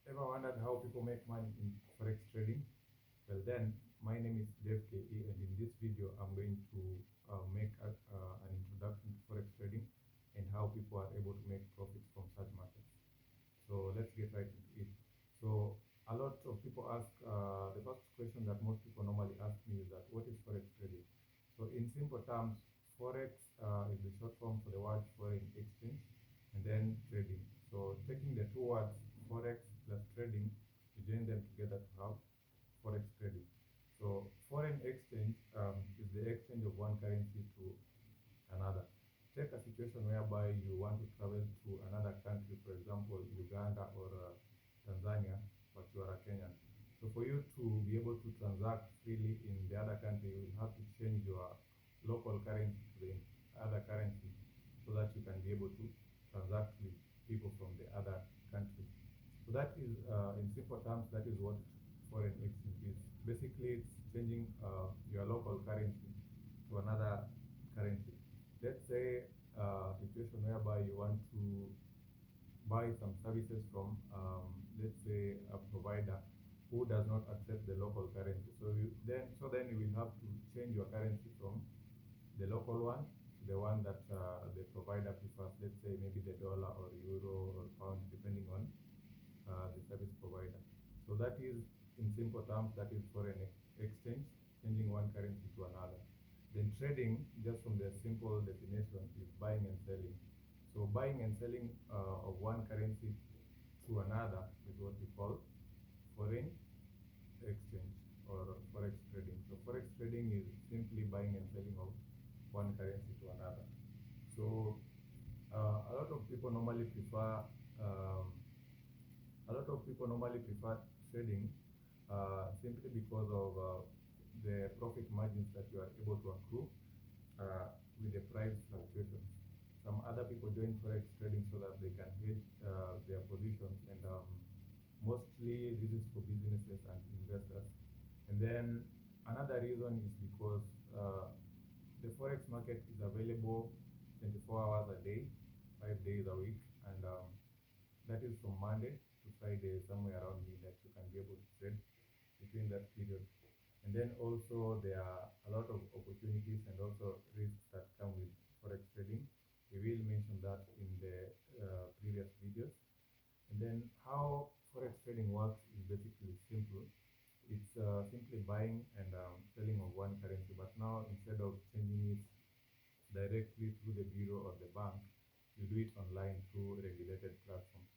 Ever wondered how people make money in Forex trading? Well, then, my name is Dev KE, and in this video, I'm going to make an introduction to Forex trading and how people are able to make profits from such markets. So, let's get right into it. So, a lot of people ask the first question that most people normally ask me is that what is Forex trading? So, in simple terms, Forex is the short form for the word foreign exchange and then trading. So, taking the two words Forex plus trading, we join them together to have Forex trading. So, foreign exchange is the exchange of one currency to another. Take a situation whereby you want to travel to another country, for example, Uganda or Tanzania, but you are a Kenyan. So for you to be able to transact freely in the other country, you will have to change your local currency to the other currency so that you can be able to transact with people from the other country. So that is, in simple terms, that is what foreign exchange is. Basically, it's changing your local currency to another currency. Let's say a situation whereby you want to buy some services from, let's say, a provider who does not accept the local currency. So then you will have to change your currency from the local one to the one that the provider prefers. Let's say maybe the dollar or euro or pound, depending on the service provider. So that is, in simple terms, that is foreign exchange, changing one currency to another. Then trading, just from the simple definition, is buying and selling. So buying and selling of one currency to another is what we call foreign exchange or forex trading. So forex trading is simply buying and selling of one currency to another. So a lot of people normally prefer um, a lot of people normally prefer trading simply because of the profit margins that you are able to accrue with the price fluctuations. Some other people join forex trading so that they can hedge their positions, and mostly this is for businesses and investors. And then another reason is because the forex market is available 24 hours a day, 5 days a week, and that is from Monday to Friday, somewhere around midnight. You can be able to trade between that period. And then also there are a lot of opportunities and also risks that come with forex trading. We will mention that in the previous videos. And then how forex trading works is basically simple. It's simply buying and selling of one currency, but now instead of changing it directly through the bureau or the bank, you do it online through regulated platforms.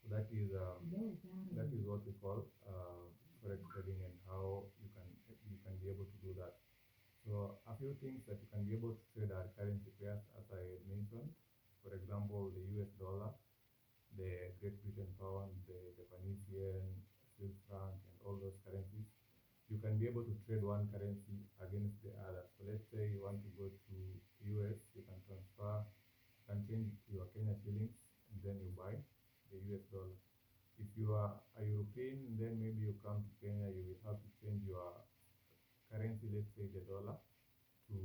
So that is what we call forex trading and how you can be able to do that. So a few things that you can be able to trade are currency pairs, as I mentioned. For example, the US dollar, the Great Britain pound, the Japanese yen, Swiss franc, and all those currencies. You can be able to trade one currency against the other. So let's say you want to go to US, you can transfer, you can change your Kenya shillings, and then you buy the US dollar. If you are a European, then maybe you come to Kenya, you will have to change your currency, let's say the dollar, to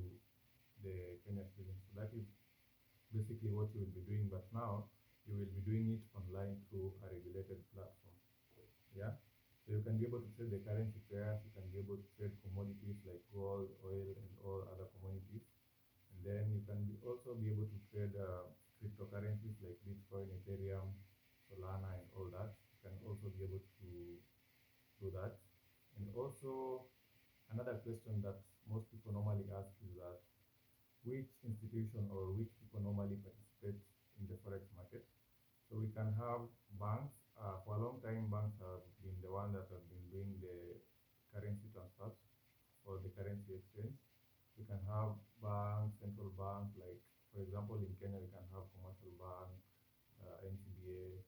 the Kenya shilling. So that is basically what you will be doing, but now you will be doing it online through a regulated platform. Yeah. So you can be able to trade the currency pairs, you can be able to trade commodities like gold, oil, and all other commodities. And then you can also be able to trade cryptocurrencies like Bitcoin, Ethereum, Solana, and all that. You can also be able to do that. And also, another question that most people normally ask is that which institution or which people normally participate in the forex market. So we can have banks. For a long time, banks have been the one that have been doing the currency transfers or the currency exchange. We can have banks, central banks, like for example in Kenya we can have commercial bank, NCBA,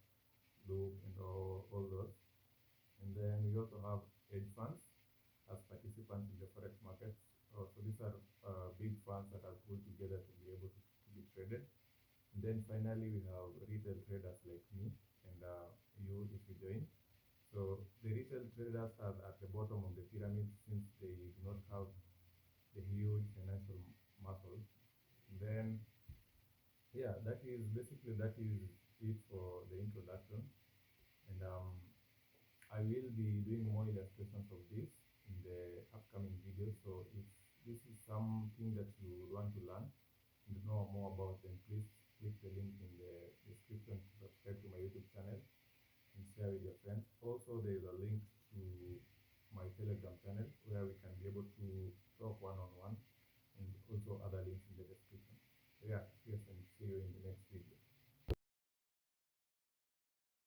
Loop, and all those. And then we also have hedge funds as participants in the forex markets. So these are big funds that are put together to be able to be traded. And then finally, we have retail traders like me and you if you join. So the retail traders are at the bottom of the pyramid since they do not have the huge financial muscle. And then, yeah, that is it for the introduction. And will be doing more illustrations of this in the upcoming videos. So if this is something that you want to learn and know more about, then please click the link in the description to subscribe to my YouTube channel and share with your friends. Also, there is a link to my Telegram channel where we can be able to talk one on one.